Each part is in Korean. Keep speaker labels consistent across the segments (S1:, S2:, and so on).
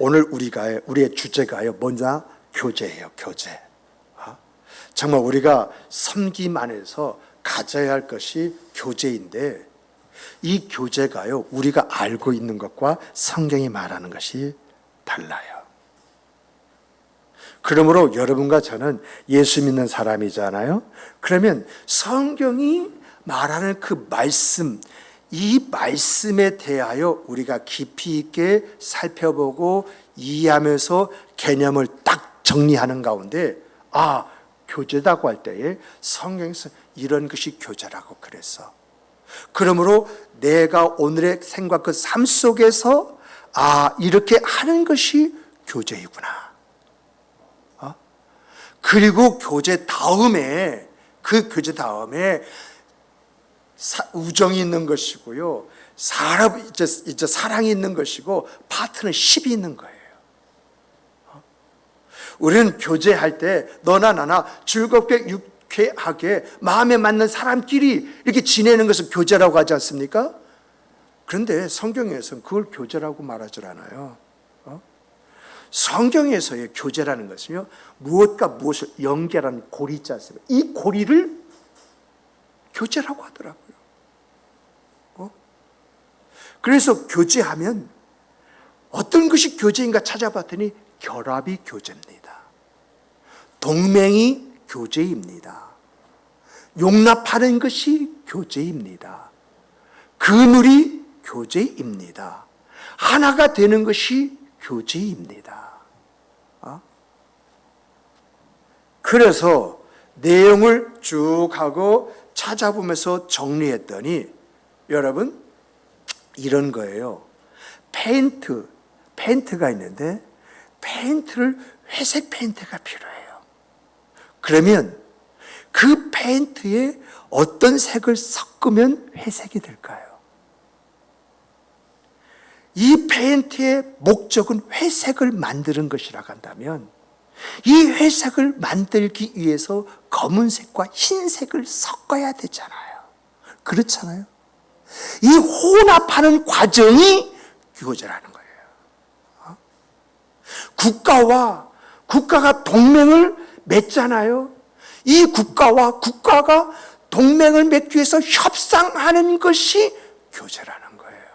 S1: 오늘 우리의 주제가요, 뭐냐? 교제예요, 교제. 정말 우리가 섬김 안에서 가져야 할 것이 교제인데, 이 교제가요, 우리가 알고 있는 것과 성경이 말하는 것이 달라요. 그러므로 여러분과 저는 예수 믿는 사람이잖아요. 그러면 성경이 말하는 그 말씀, 이 말씀에 대하여 우리가 깊이 있게 살펴보고 이해하면서 개념을 딱 정리하는 가운데, 교제다고 할 때에 성경에서 이런 것이 교제라고 그랬어. 그러므로 내가 오늘의 생각, 그 삶 속에서 이렇게 하는 것이 교제이구나. 그리고 교제 다음에, 그 교제 다음에 우정이 있는 것이고요, 이제 사랑이 있는 것이고, 파트너십이 있는 거예요. 우리는 교제할 때 너나 나나 즐겁게 유쾌하게 마음에 맞는 사람끼리 이렇게 지내는 것을 교제라고 하지 않습니까? 그런데 성경에서는 그걸 교제라고 말하지 않아요. 성경에서의 교제라는 것은요, 무엇과 무엇을 연결하는 고리 있지 않습니까? 이 고리를 교제라고 하더라고요. 그래서 교제하면 어떤 것이 교제인가 찾아봤더니 결합이 교제입니다. 동맹이 교제입니다. 용납하는 것이 교제입니다. 그물이 교제입니다. 하나가 되는 것이 교제입니다. 그래서 내용을 쭉 하고 찾아보면서 정리했더니 여러분, 이런 거예요. 페인트가 있는데 페인트를 회색 페인트가 필요해요. 그러면 그 페인트에 어떤 색을 섞으면 회색이 될까요? 이 페인트의 목적은 회색을 만드는 것이라고 한다면, 이 회색을 만들기 위해서 검은색과 흰색을 섞어야 되잖아요. 그렇잖아요. 이 혼합하는 과정이 교제라는 거예요. 국가가 동맹을 맺잖아요. 이 국가가 동맹을 맺기 위해서 협상하는 것이 교제라는 거예요.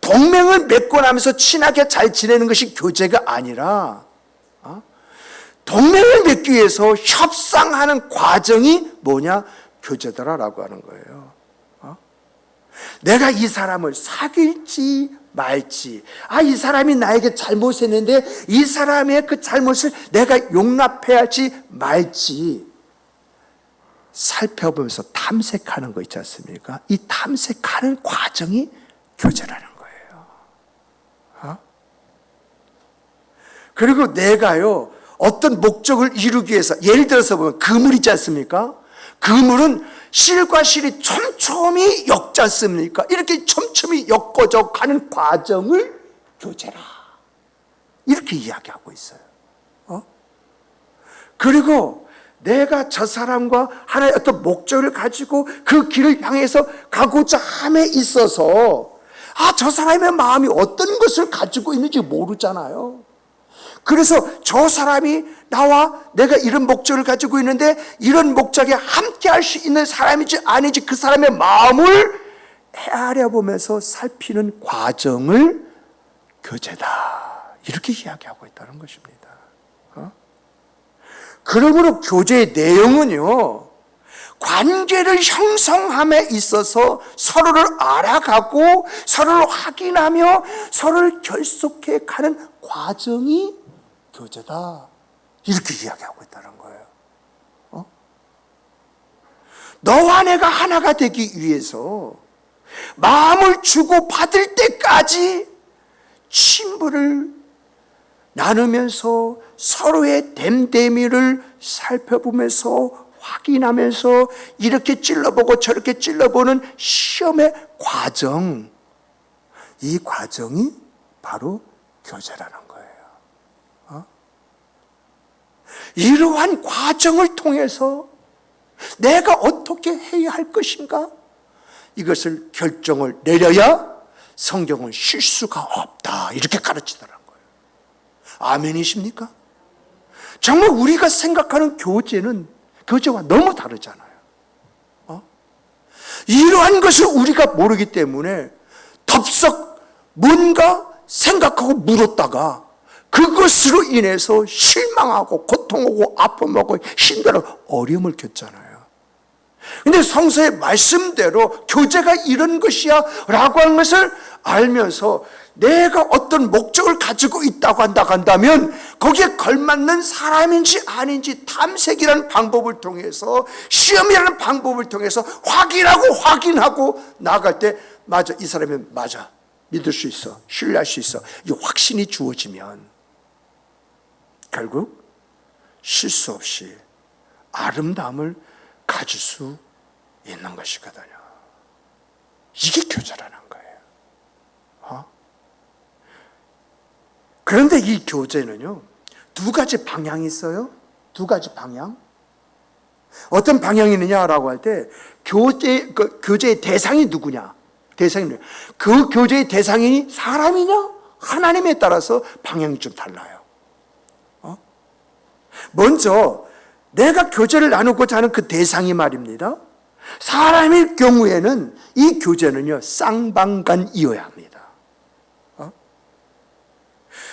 S1: 동맹을 맺고 나면서 친하게 잘 지내는 것이 교제가 아니라, 동맹을 맺기 위해서 협상하는 과정이 뭐냐? 교제더라라고 하는 거예요. 내가 이 사람을 사귈지 말지, 이 사람이 나에게 잘못했는데 이 사람의 그 잘못을 내가 용납해야 할지 말지 살펴보면서 탐색하는 거 있지 않습니까? 이 탐색하는 과정이 교제라는 거예요. 그리고 내가요, 어떤 목적을 이루기 위해서, 예를 들어서 보면 그물 있지 않습니까? 그물은 실과 실이 촘촘히 엮지 않습니까? 이렇게 촘촘히 엮어져 가는 과정을 교제라, 이렇게 이야기하고 있어요. 그리고 내가 저 사람과 하나의 어떤 목적을 가지고 그 길을 향해서 가고자 함에 있어서 저 사람의 마음이 어떤 것을 가지고 있는지 모르잖아요. 그래서 저 사람이 나와 내가 이런 목적을 가지고 있는데 이런 목적에 함께 할 수 있는 사람인지 아닌지 그 사람의 마음을 헤아려 보면서 살피는 과정을 교제다, 이렇게 이야기하고 있다는 것입니다. 그러므로 교제의 내용은요, 관계를 형성함에 있어서 서로를 알아가고 서로를 확인하며 서로를 결속해 가는 과정이 교제다, 이렇게 이야기하고 있다는 거예요. 너와 내가 하나가 되기 위해서 마음을 주고 받을 때까지 친분을 나누면서 서로의 됨됨이를 살펴보면서 확인하면서 이렇게 찔러보고 저렇게 찔러보는 시험의 과정, 이 과정이 바로 교제라는 거예요. 이러한 과정을 통해서 내가 어떻게 해야 할 것인가, 이것을 결정을 내려야 성경은 실수가 없다 이렇게 가르치더라는 거예요. 아멘이십니까? 정말 우리가 생각하는 교제와 너무 다르잖아요. 이러한 것을 우리가 모르기 때문에 덥석 뭔가 생각하고 물었다가 그것으로 인해서 실망하고 고통하고 아픔하고 힘들어 어려움을 겪잖아요. 근데 성서의 말씀대로 교제가 이런 것이야 라고 하는 것을 알면서 내가 어떤 목적을 가지고 있다고 한다면 거기에 걸맞는 사람인지 아닌지 탐색이라는 방법을 통해서, 시험이라는 방법을 통해서 확인하고 나아갈 때 맞아, 이 사람이 맞아, 믿을 수 있어, 신뢰할 수 있어, 이 확신이 주어지면 결국 실수 없이 아름다움을 가질 수 있는 것이거든요. 이게 교제라는 거예요. 그런데 이 교제는요, 두 가지 방향이 있어요. 두 가지 방향. 어떤 방향이 있느냐라고 할 때, 교제의 대상이 누구냐? 그 교제의 대상이 사람이냐? 하나님에 따라서 방향이 좀 달라요. 먼저, 내가 교제를 나누고자 하는 그 대상이 말입니다. 사람일 경우에는 이 교제는요, 쌍방간이어야 합니다.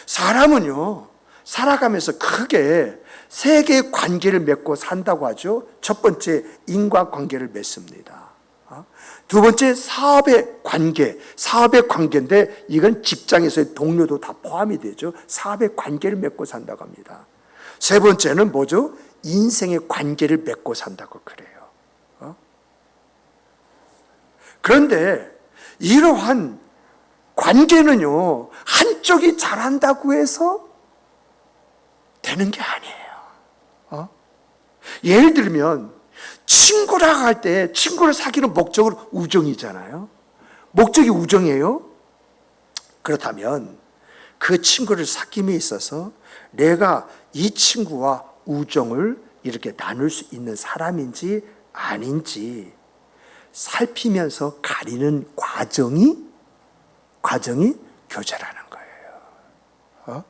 S1: 사람은요, 살아가면서 크게 세 개의 관계를 맺고 산다고 하죠. 첫 번째, 인과관계를 맺습니다. 두 번째, 사업의 관계인데 이건 직장에서의 동료도 다 포함이 되죠. 사업의 관계를 맺고 산다고 합니다. 세 번째는 뭐죠? 인생의 관계를 맺고 산다고 그래요. 그런데 이러한 관계는요, 한쪽이 잘한다고 해서 되는 게 아니에요. 예를 들면 친구라 할 때 친구를 사귀는 목적은 우정이잖아요. 목적이 우정이에요. 그렇다면 그 친구를 사귐에 있어서 내가 이 친구와 우정을 이렇게 나눌 수 있는 사람인지 아닌지 살피면서 가리는 과정이 교제라는 거예요.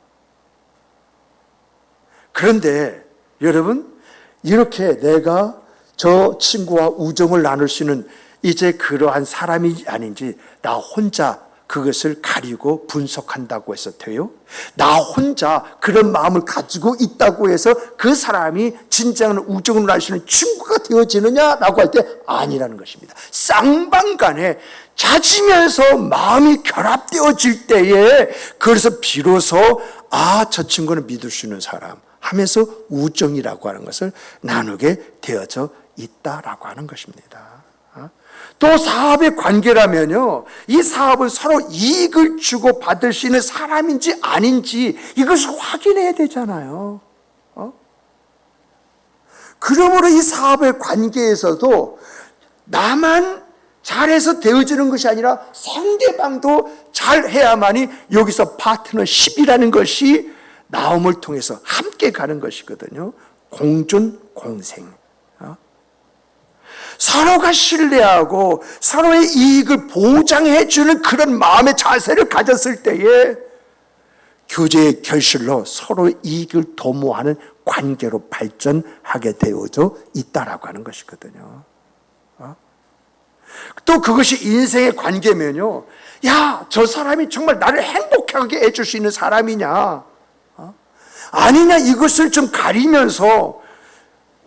S1: 그런데 여러분, 이렇게 내가 저 친구와 우정을 나눌 수 있는 이제 그러한 사람이 아닌지 나 혼자 그것을 가리고 분석한다고 해서 돼요? 나 혼자 그런 마음을 가지고 있다고 해서 그 사람이 진정한 우정을 나눌 수 있는 친구가 되어지느냐라고 할 때 아니라는 것입니다. 쌍방간에 찾으면서 마음이 결합되어질 때에 그래서 비로소 저 친구는 믿을 수 있는 사람 하면서 우정이라고 하는 것을 나누게 되어져 있다라고 하는 것입니다. 또 사업의 관계라면요, 이 사업은 서로 이익을 주고 받을 수 있는 사람인지 아닌지 이것을 확인해야 되잖아요. 그러므로 이 사업의 관계에서도 나만 잘해서 되어지는 것이 아니라 상대방도 잘해야만이 여기서 파트너십이라는 것이 나옴을 통해서 함께 가는 것이거든요. 공존, 공생. 서로가 신뢰하고 서로의 이익을 보장해 주는 그런 마음의 자세를 가졌을 때에 교제의 결실로 서로의 이익을 도모하는 관계로 발전하게 되어져 있다라고 하는 것이거든요. 또 그것이 인생의 관계면요, 저 사람이 정말 나를 행복하게 해줄 수 있는 사람이냐 아니냐, 이것을 좀 가리면서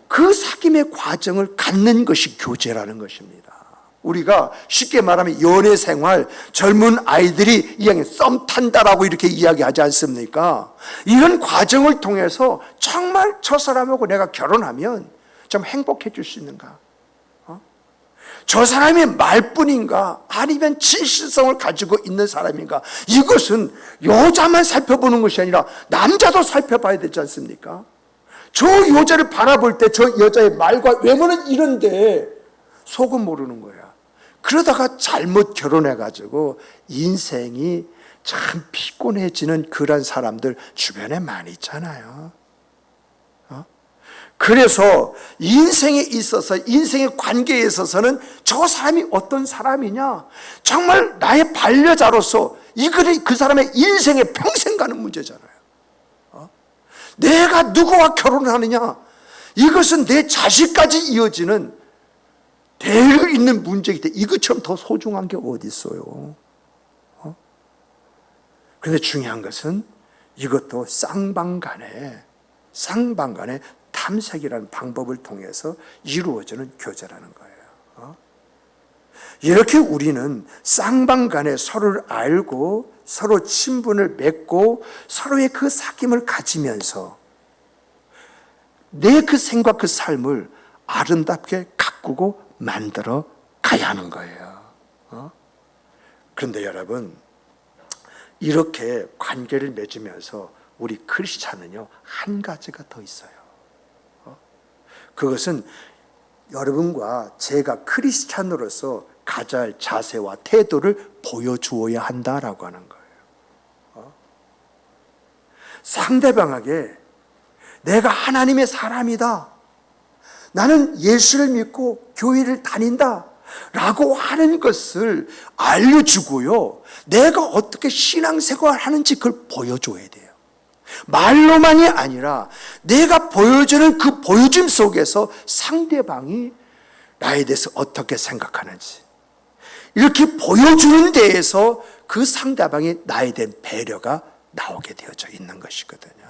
S1: 그 사귐의 과정을 갖는 것이 교제라는 것입니다. 우리가 쉽게 말하면 연애 생활, 젊은 아이들이 이왕에 썸 탄다라고 이렇게 이야기하지 않습니까? 이런 과정을 통해서 정말 저 사람하고 내가 결혼하면 좀 행복해질 수 있는가? 저 사람이 말뿐인가? 아니면 진실성을 가지고 있는 사람인가? 이것은 여자만 살펴보는 것이 아니라 남자도 살펴봐야 되지 않습니까? 저 여자를 바라볼 때 저 여자의 말과 외모는 이런데 속은 모르는 거야. 그러다가 잘못 결혼해가지고 인생이 참 피곤해지는 그런 사람들 주변에 많이 있잖아요. 그래서 인생에 있어서, 인생의 관계에 있어서는 저 사람이 어떤 사람이냐, 정말 나의 반려자로서 이글이 그 사람의 인생에 평생 가는 문제잖아요. 내가 누구와 결혼하느냐, 이것은 내 자식까지 이어지는 대를 잇는 문제이기 때문에 이것처럼 더 소중한 게 어디 있어요. 그런데 중요한 것은 이것도 쌍방간의 탐색이라는 방법을 통해서 이루어지는 교제라는 거예요. 이렇게 우리는 쌍방간에 서로를 알고 서로 친분을 맺고 서로의 그 사귐을 가지면서 내 그 생과 그 삶을 아름답게 가꾸고 만들어 가야 하는 거예요. 그런데 여러분, 이렇게 관계를 맺으면서 우리 크리스찬은요, 한 가지가 더 있어요. 그것은 여러분과 제가 크리스찬으로서 가져야 할 자세와 태도를 보여주어야 한다라고 하는 거예요. 상대방에게 내가 하나님의 사람이다, 나는 예수를 믿고 교회를 다닌다 라고 하는 것을 알려주고요, 내가 어떻게 신앙생활을 하는지 그걸 보여줘야 돼요. 말로만이 아니라 내가 보여주는 그 보여줌 속에서 상대방이 나에 대해서 어떻게 생각하는지, 이렇게 보여주는 데에서 그 상대방이 나에 대한 배려가 나오게 되어져 있는 것이거든요.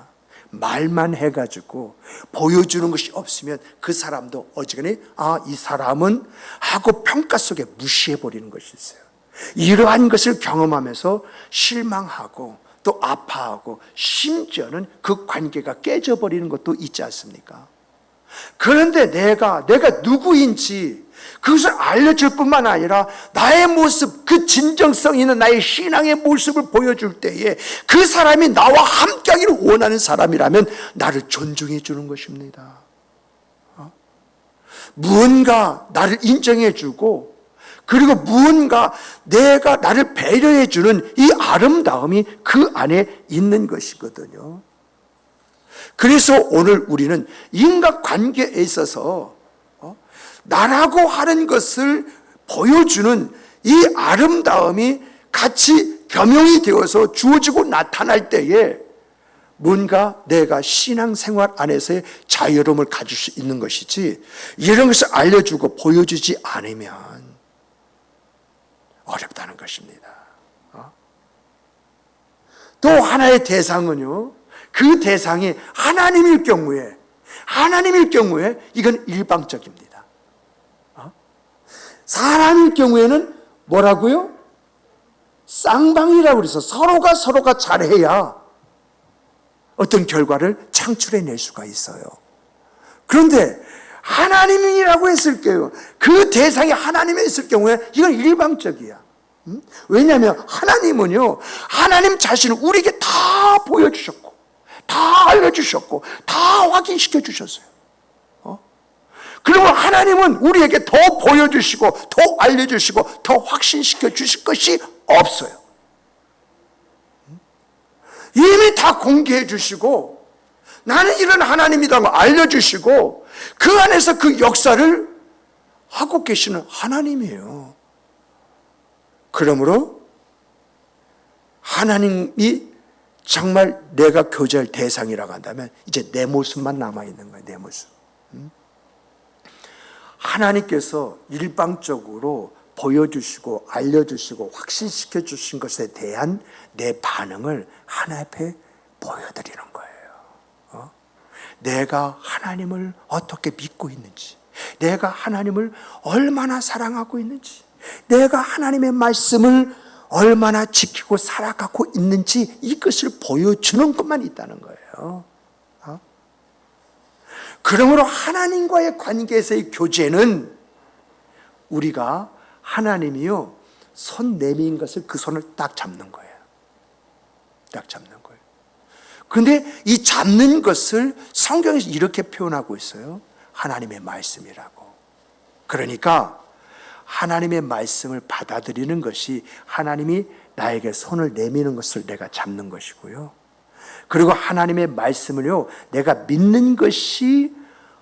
S1: 말만 해가지고 보여주는 것이 없으면 그 사람도 어지간히 이 사람은 하고 평가 속에 무시해버리는 것이 있어요. 이러한 것을 경험하면서 실망하고 또 아파하고 심지어는 그 관계가 깨져버리는 것도 있지 않습니까? 그런데 내가 누구인지 그것을 알려줄 뿐만 아니라 나의 모습, 그 진정성 있는 나의 신앙의 모습을 보여줄 때에 그 사람이 나와 함께하기를 원하는 사람이라면 나를 존중해 주는 것입니다. 무언가 나를 인정해 주고, 그리고 무언가 내가 나를 배려해 주는 이 아름다움이 그 안에 있는 것이거든요. 그래서 오늘 우리는 인간관계에 있어서 나라고 하는 것을 보여주는 이 아름다움이 같이 겸용이 되어서 주어지고 나타날 때에 뭔가 내가 신앙생활 안에서의 자유로움을 가질 수 있는 것이지, 이런 것을 알려주고 보여주지 않으면 어렵다는 것입니다. 또 하나의 대상은요, 그 대상이 하나님일 경우에 이건 일방적입니다. 사람일 경우에는 뭐라고요? 쌍방이라고 그래서 서로가 잘해야 어떤 결과를 창출해낼 수가 있어요. 그런데 하나님이라고 했을 경우, 그 대상이 하나님이 있을 경우에 이건 일방적이야. 왜냐하면 하나님은요, 하나님 자신을 우리에게 다 보여주셨고 다 알려주셨고 다 확인시켜 주셨어요. 그러면 하나님은 우리에게 더 보여주시고 더 알려주시고 더 확신시켜 주실 것이 없어요. 이미 다 공개해 주시고 나는 이런 하나님이라고 알려주시고 그 안에서 그 역사를 하고 계시는 하나님이에요. 그러므로 하나님이 정말 내가 교제할 대상이라고 한다면 이제 내 모습만 남아있는 거예요. 내 모습. 하나님께서 일방적으로 보여주시고 알려주시고 확신시켜 주신 것에 대한 내 반응을 하나님 앞에 보여드리는 거예요. 내가 하나님을 어떻게 믿고 있는지, 내가 하나님을 얼마나 사랑하고 있는지, 내가 하나님의 말씀을 얼마나 지키고 살아가고 있는지, 이것을 보여주는 것만 있다는 거예요. 그러므로 하나님과의 관계에서의 교제는 우리가 하나님이요, 손 내민 것을 그 손을 딱 잡는 거예요. 딱 잡는 거예요. 그런데 이 잡는 것을 성경에서 이렇게 표현하고 있어요. 하나님의 말씀이라고. 그러니까 하나님의 말씀을 받아들이는 것이 하나님이 나에게 손을 내미는 것을 내가 잡는 것이고요. 그리고 하나님의 말씀을요, 내가 믿는 것이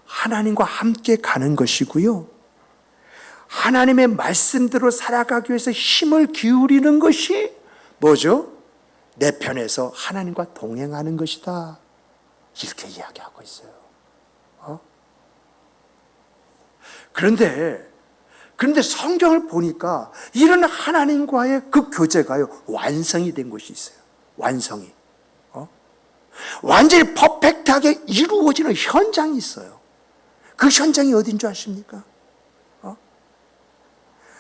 S1: 하나님과 함께 가는 것이고요. 하나님의 말씀대로 살아가기 위해서 힘을 기울이는 것이 뭐죠? 내 편에서 하나님과 동행하는 것이다. 이렇게 이야기하고 있어요. 그런데 성경을 보니까 이런 하나님과의 그 교제가요, 완성이 된 것이 있어요. 완성이. 완전히 퍼펙트하게 이루어지는 현장이 있어요. 그 현장이 어딘 줄 아십니까?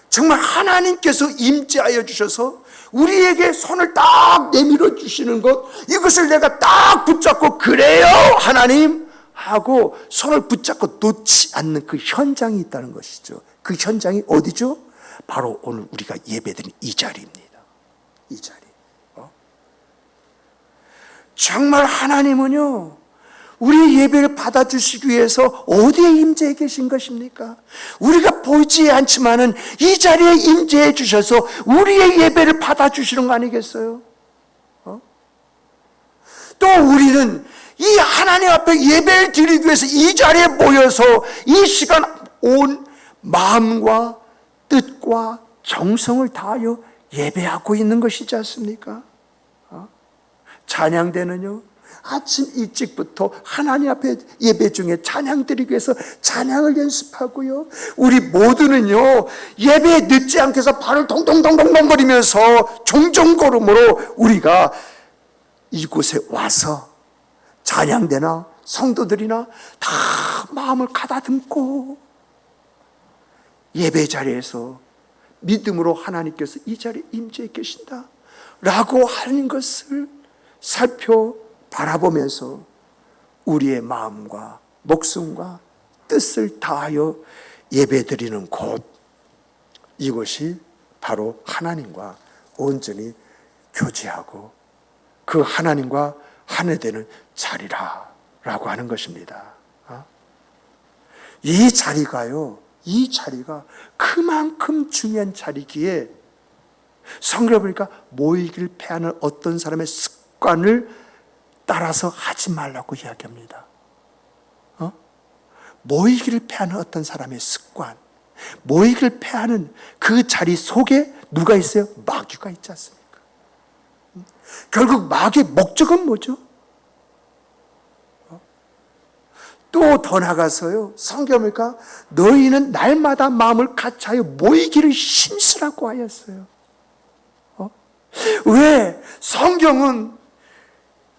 S1: 정말 하나님께서 임재하여 주셔서 우리에게 손을 딱 내밀어 주시는 것, 이것을 내가 딱 붙잡고 그래요 하나님 하고 손을 붙잡고 놓지 않는 그 현장이 있다는 것이죠. 그 현장이 어디죠? 바로 오늘 우리가 예배드린 이 자리입니다. 이 자리. 정말 하나님은요, 우리의 예배를 받아주시기 위해서 어디에 임재해 계신 것입니까? 우리가 보이지 않지만은 이 자리에 임재해 주셔서 우리의 예배를 받아주시는 거 아니겠어요? 또 우리는 이 하나님 앞에 예배를 드리기 위해서 이 자리에 모여서 이 시간 온 마음과 뜻과 정성을 다하여 예배하고 있는 것이지 않습니까? 찬양대는요, 아침 일찍부터 하나님 앞에 예배 중에 찬양 드리기 위해서 찬양을 연습하고요. 우리 모두는요, 예배에 늦지 않게 해서 발을 동동동동동 거리면서 종종걸음으로 우리가 이곳에 와서 찬양대나 성도들이나 다 마음을 가다듬고 예배 자리에서 믿음으로 하나님께서 이 자리에 임재해 계신다 라고 하는 것을 살펴 바라보면서 우리의 마음과 목숨과 뜻을 다하여 예배드리는 곳, 이것이 바로 하나님과 온전히 교제하고 그 하나님과 하나 되는 자리라라고 하는 것입니다. 이 자리가요, 이 자리가 그만큼 중요한 자리기에 성경을 보니까 모이기를 패하는 어떤 사람의 습관을 따라서 하지 말라고 이야기합니다. 모이기를 패하는 어떤 사람의 습관, 모이기를 패하는 그 자리 속에 누가 있어요? 마귀가 있지 않습니까? 결국 마귀의 목적은 뭐죠? 또 더 나가서요, 성경을 보니까 너희는 날마다 마음을 같이하여 모이기를 힘쓰라고 하였어요. 왜? 성경은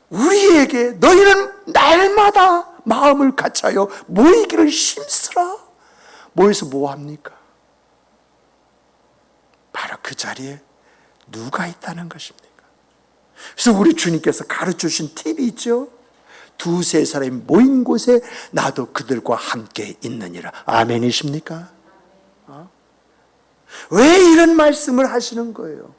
S1: 우리에게 너희는 날마다 마음을 같이하여 모이기를 힘쓰라. 모여서 뭐 합니까? 바로 그 자리에 누가 있다는 것입니까? 그래서 우리 주님께서 가르쳐주신 팁이 있죠. 두세 사람이 모인 곳에 나도 그들과 함께 있느니라. 아멘이십니까? 왜 이런 말씀을 하시는 거예요?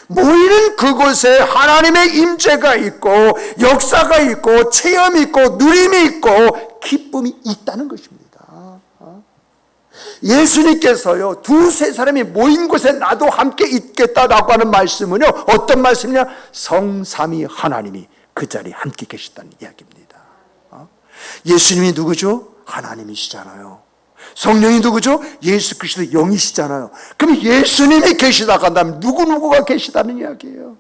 S1: 모이는 그곳에 하나님의 임재가 있고 역사가 있고 체험이 있고 누림이 있고 기쁨이 있다는 것입니다. 예수님께서요, 두세 사람이 모인 곳에 나도 함께 있겠다라고 하는 말씀은요, 어떤 말씀이냐? 성삼위 하나님이 그 자리에 함께 계시다는 이야기입니다. 예수님이 누구죠? 하나님이시잖아요. 성령이 누구죠? 예수 그리스도 영이시잖아요. 그럼 예수님이 계시다고 한다면 누구누구가 계시다는 이야기예요.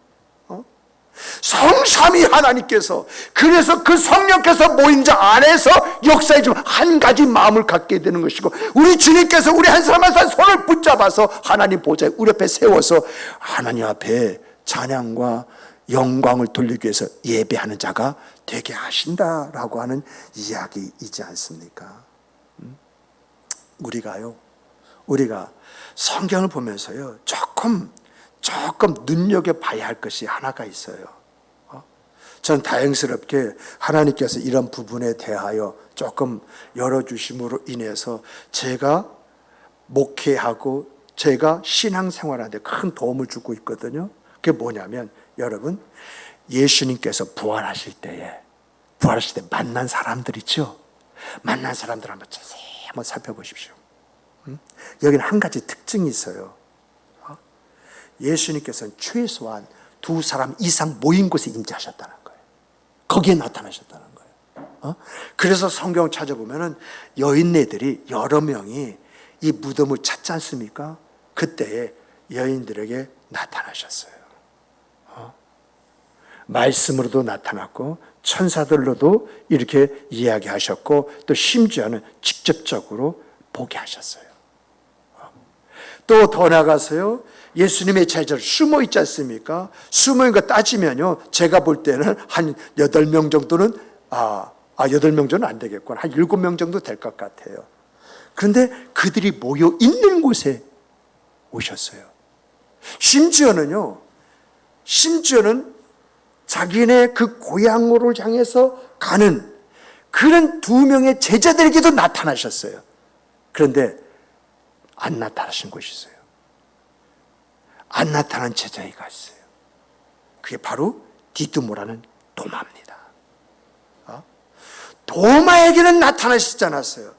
S1: 성삼위 하나님께서, 그래서 그 성령께서 모인 자 안에서 역사해 준 한 가지 마음을 갖게 되는 것이고, 우리 주님께서 우리 한 사람 한 사람 손을 붙잡아서 하나님 보좌에 우리 앞에 세워서 하나님 앞에 찬양과 영광을 돌리기 위해서 예배하는 자가 되게 하신다라고 하는 이야기이지 않습니까? 우리가 성경을 보면서요, 조금 눈여겨봐야 할 것이 하나가 있어요. 전 다행스럽게 하나님께서 이런 부분에 대하여 조금 열어주심으로 인해서 제가 목회하고 제가 신앙생활하는데 큰 도움을 주고 있거든요. 그게 뭐냐면, 여러분, 예수님께서 부활하실 때 만난 사람들 있죠? 만난 사람들 한번 자세히 한번 살펴보십시오. 여기는 한 가지 특징이 있어요. 예수님께서는 최소한 두 사람 이상 모인 곳에 임재하셨다는 거예요. 거기에 나타나셨다는 거예요. 그래서 성경 찾아보면은 여인네들이 여러 명이 이 무덤을 찾지 않습니까? 그때에 여인들에게 나타나셨어요. 말씀으로도 나타났고 천사들로도 이렇게 이야기하셨고 또 심지어는 직접적으로 보게 하셨어요. 또 더 나가서요, 예수님의 제자들 숨어 있지 않습니까? 숨어 있는 거 따지면요, 제가 볼 때는 한 8명 정도는 8명 정도는 안 되겠구나. 한 7명 정도 될 것 같아요. 그런데 그들이 모여 있는 곳에 오셨어요. 심지어는 자기네 그 고향으로 향해서 가는 그런 2명의 제자들에게도 나타나셨어요. 그런데 안 나타나신 곳이 있어요. 안 나타난 제자가 있어요. 그게 바로 디두모라는 도마입니다. 도마에게는 나타나시지 않았어요.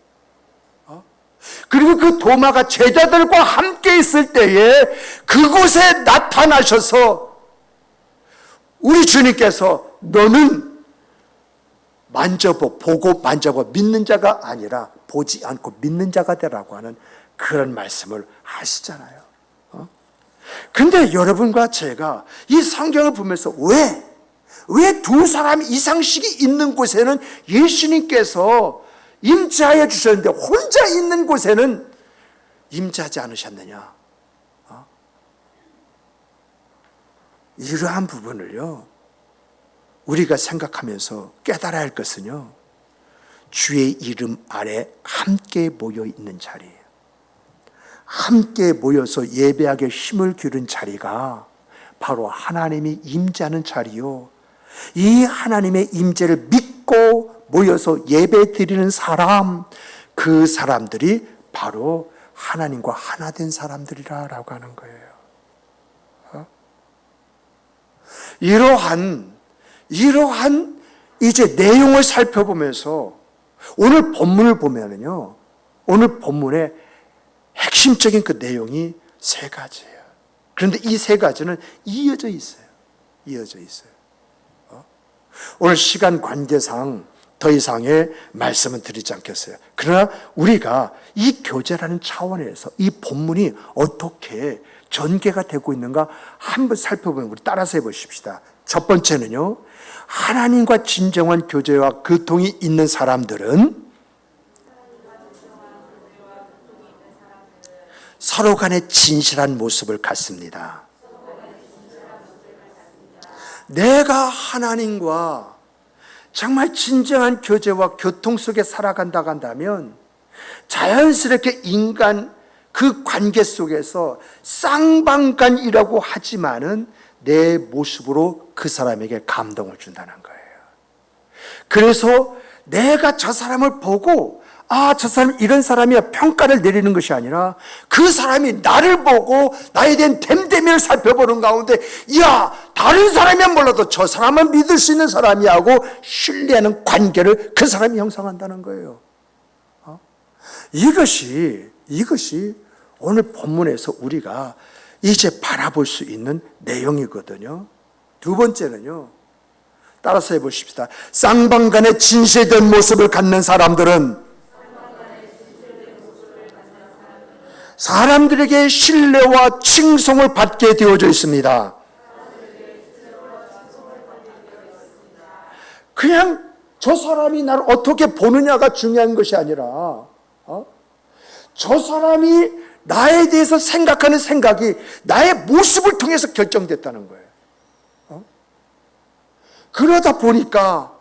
S1: 그리고 그 도마가 제자들과 함께 있을 때에 그곳에 나타나셔서 우리 주님께서 너는 보고 만져보 믿는 자가 아니라 보지 않고 믿는 자가 되라고 하는 그런 말씀을 하시잖아요. 근데 여러분과 제가 이 성경을 보면서 왜 2사람 이상씩이 있는 곳에는 예수님께서 임재하여 주셨는데 혼자 있는 곳에는 임재하지 않으셨느냐? 이러한 부분을요, 우리가 생각하면서 깨달아야 할 것은요, 주의 이름 아래 함께 모여 있는 자리예요. 함께 모여서 예배하게 힘을 기울인 자리가 바로 하나님이 임재하는 자리요, 이 하나님의 임재를 믿고 모여서 예배 드리는 사람, 그 사람들이 바로 하나님과 하나 된 사람들이라고 하는 거예요. 이러한 이제 내용을 살펴보면서 오늘 본문을 보면은요, 오늘 본문의 핵심적인 그 내용이 3가지예요. 그런데 이 3가지는 이어져 있어요. 오늘 시간 관계상 더 이상의 말씀은 드리지 않겠어요. 그러나 우리가 이 교제라는 차원에서 이 본문이 어떻게 전개가 되고 있는가 한번 살펴보면 우리 따라서 해보십시다. 첫 번째는요, 하나님과 진정한 교제와 교통이 있는 사람들은 서로 간의 진실한 모습을 갖습니다. 내가 하나님과 정말 진정한 교제와 교통 속에 살아간다고 한다면 자연스럽게 인간 그 관계 속에서 쌍방간이라고 하지만은 내 모습으로 그 사람에게 감동을 준다는 거예요. 그래서 내가 저 사람을 보고 저 사람 이런 사람이야 평가를 내리는 것이 아니라 그 사람이 나를 보고 나에 대한 됨됨이를 살펴보는 가운데 다른 사람이야 몰라도 저 사람은 믿을 수 있는 사람이야 하고 신뢰하는 관계를 그 사람이 형성한다는 거예요. 이것이 오늘 본문에서 우리가 이제 바라볼 수 있는 내용이거든요. 2번째는요, 따라서 해보십시다. 쌍방간의 진실된 모습을 갖는 사람들은 사람들에게 신뢰와 칭송을 받게 되어져 있습니다. 그냥 저 사람이 나를 어떻게 보느냐가 중요한 것이 아니라 저 사람이 나에 대해서 생각하는 생각이 나의 모습을 통해서 결정됐다는 거예요. 그러다 보니까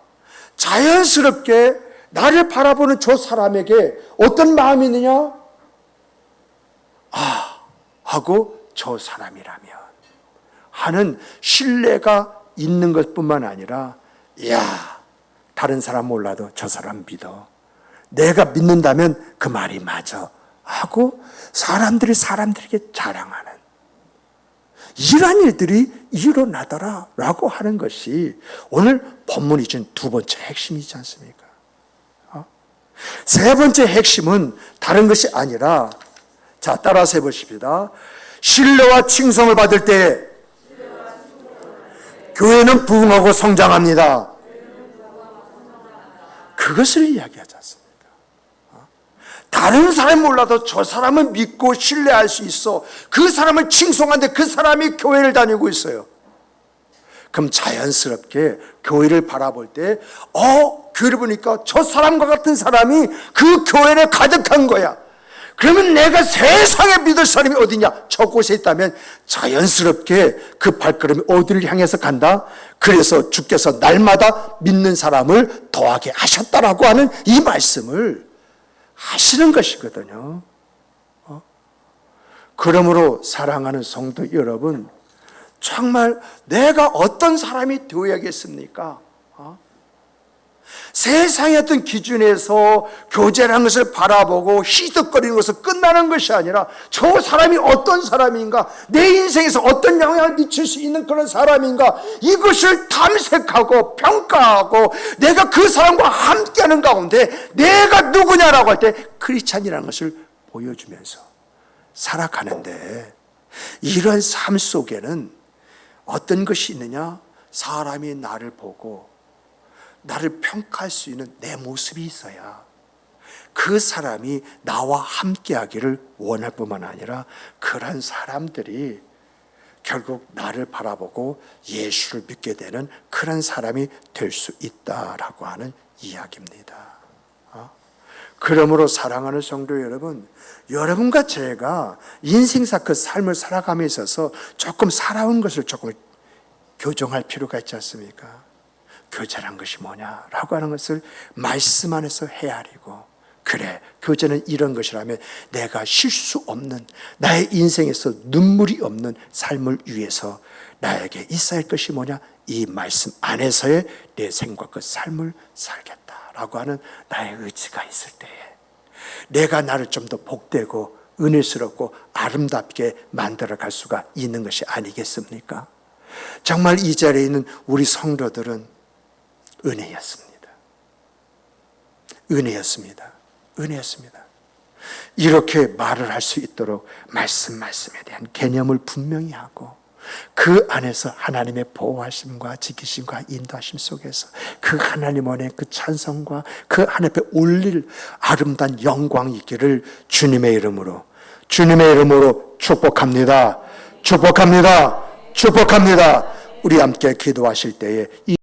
S1: 자연스럽게 나를 바라보는 저 사람에게 어떤 마음이 있느냐? 하고 저 사람이라면 하는 신뢰가 있는 것뿐만 아니라 다른 사람 몰라도 저 사람 믿어. 내가 믿는다면 그 말이 맞아. 하고 사람들이 사람들에게 자랑하는 이러한 일들이 일어나더라 라고 하는 것이 오늘 본문이 준 2번째 핵심이지 않습니까? 3번째 핵심은 다른 것이 아니라 따라서 해보십시다. 신뢰와 칭송을 받을 때 교회는 부흥하고 성장합니다. 그것을 이야기하지 않습니까? 다른 사람이 몰라도 저 사람은 믿고 신뢰할 수 있어. 그 사람을 칭송하는데 그 사람이 교회를 다니고 있어요. 그럼 자연스럽게 교회를 바라볼 때 교회를 보니까 저 사람과 같은 사람이 그 교회에 가득한 거야. 그러면 내가 세상에 믿을 사람이 어디냐? 저곳에 있다면 자연스럽게 그 발걸음이 어디를 향해서 간다? 그래서 주께서 날마다 믿는 사람을 더하게 하셨다라고 하는 이 말씀을 하시는 것이거든요. 그러므로 사랑하는 성도 여러분, 정말 내가 어떤 사람이 되어야겠습니까? 세상의 어떤 기준에서 교제라는 것을 바라보고 희덕거리는 것을 끝나는 것이 아니라 저 사람이 어떤 사람인가, 내 인생에서 어떤 영향을 미칠 수 있는 그런 사람인가, 이것을 탐색하고 평가하고 내가 그 사람과 함께하는 가운데 내가 누구냐라고 할 때 크리스찬이라는 것을 보여주면서 살아가는데, 이런 삶 속에는 어떤 것이 있느냐? 사람이 나를 보고 나를 평가할 수 있는 내 모습이 있어야 그 사람이 나와 함께 하기를 원할 뿐만 아니라 그런 사람들이 결국 나를 바라보고 예수를 믿게 되는 그런 사람이 될 수 있다라고 하는 이야기입니다. 그러므로 사랑하는 성도 여러분, 여러분과 제가 인생사 그 삶을 살아감에 있어서 조금 살아온 것을 조금 교정할 필요가 있지 않습니까? 교제란 것이 뭐냐라고 하는 것을 말씀 안에서 헤아리고, 그래, 교제는 이런 것이라면 내가 실수 없는, 나의 인생에서 눈물이 없는 삶을 위해서 나에게 있어야 할 것이 뭐냐? 이 말씀 안에서의 내 생과 그 삶을 살겠다라고 하는 나의 의지가 있을 때에 내가 나를 좀 더 복되고 은혜스럽고 아름답게 만들어갈 수가 있는 것이 아니겠습니까? 정말 이 자리에 있는 우리 성도들은 은혜였습니다. 은혜였습니다. 은혜였습니다. 이렇게 말을 할 수 있도록 말씀에 대한 개념을 분명히 하고, 그 안에서 하나님의 보호하심과 지키심과 인도하심 속에서 그 하나님 안에 그 찬송과 그 하나님 앞에 올릴 아름다운 영광이 있기를 주님의 이름으로 축복합니다. 축복합니다. 축복합니다. 우리 함께 기도하실 때에